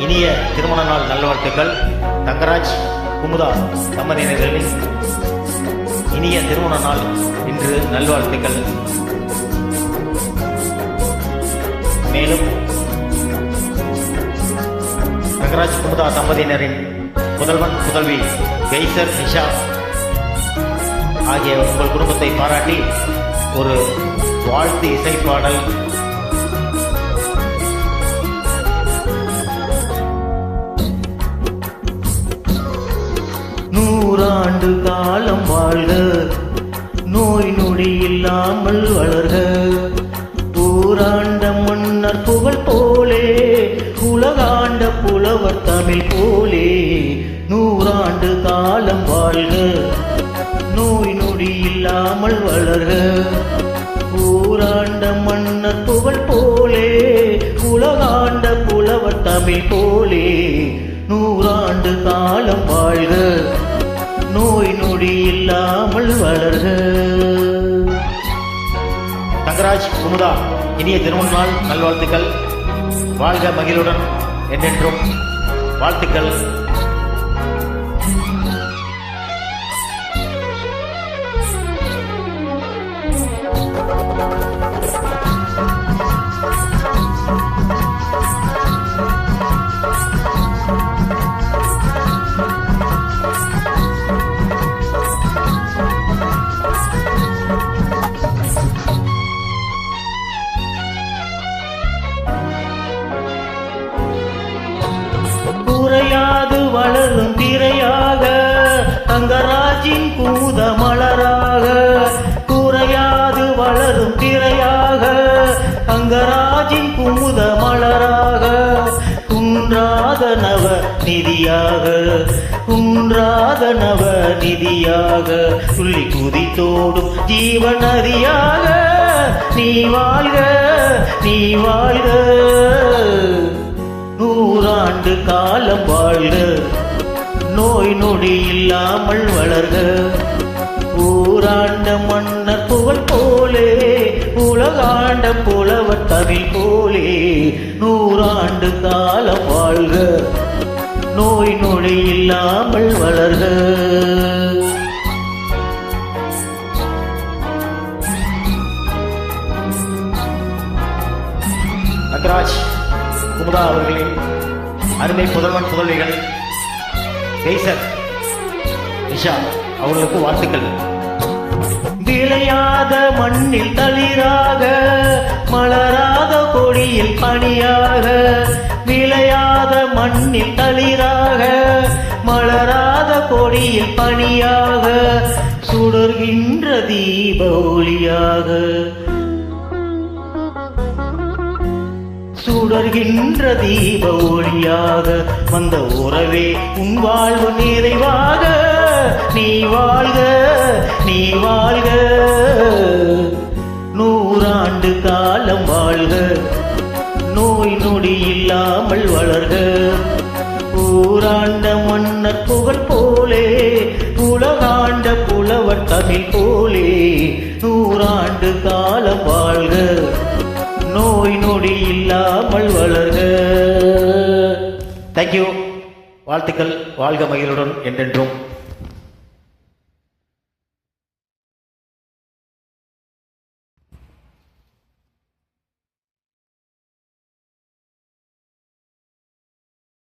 இனிய திருமண நாள் நல்வாழ்த்துக்கள். தங்கராஜ் குமுதா தம்பதியினர்களின் இனிய திருமண நாள் இன்று நல்வாழ்த்துக்கள். மேலும் தங்கராஜ் குமுதா தம்பதியினரின் முதல்வன் புதல்வி கெய்சர் நிஷா ஆகிய உங்கள் குடும்பத்தை பாராட்டி ஒரு வாழ்த்து இசைப்பாடல். நூறாண்டு காலம் வாழ்க, நோய் நொடி இல்லாமல் வளர்க, ஊராண்ட மன்னர் புகழ் போலே, உலகாண்ட புலவர் தமிழ் போலே. நூறாண்டு காலம் வாழ்க, நோய் நொடி இல்லாமல் வளர்க, ஊராண்ட மன்னர் புகழ் போலே, உலகாண்ட புலவர் தமிழ் போலே. நூறாண்டு காலம் வாழ்க, நோய் நொடி இல்லாமல் வளர்க. தங்கராஜ் குமுதா இனிய திருமண நாள் நல்வாழ்த்துக்கள். வாழ்க மகிழுடன் என்றென்றும் வாழ்த்துக்கள். குறையாது வளரும் திரையாக, தங்கராஜின் குமுத மலராக. குறையாது வளரும் திரையாக, தங்கராஜின் குமுத மலராக. குன்றாத நவ நிதியாக, குன்றாத நவ நிதியாக, துள்ளி குதித்தோடும் ஜீவநதியாக. நீ வாழ்க, நீ வாழ்க, நூறாண்டு காலம் வாழ்க, நோய் நொடி இல்லாமல் வளர்க, ஊராண்ட மன்னர் புகழ் போலே, உலகாண்ட புலவர் தமிழ் போலே. நூறாண்டு காலம் வாழ்க, நோய் நொடி இல்லாமல் வளர்க. தங்கராஜ் குமுதா அவர்களின் அருமை முதல்வன் புதல்விகள் கெய்சர் நிஷா அவர்களுக்கு வாழ்த்துக்கள். விளையாத மண்ணில் தளிராக, மலராத கொடியில் பணியாக. விளையாத மண்ணில் தளிராக, மலராத கொடியில் பணியாக. சுடர்கின்ற தீப ஒளியாக, சுடர்கின்ற தீப ஒளியாக. வந்த உறவே உன் வாழ்வு நிறைவாக. நீ வாழ்க, நீ வாழ்க, நூறாண்டு காலம் வாழ்க, நோய் நொடி இல்லாமல் வளர்க, ஊராண்ட மன்னர் புகழ் போலே, உலகாண்ட புலவர் தமிழ் போலே. நூறாண்டு காலம் வாழ்க, நோய் நொடி இல்லாமல் வளர்க. தேங்க்யூ. வாழ்த்துக்கள். வாழ்க மகிழுடன் என்றென்றும்.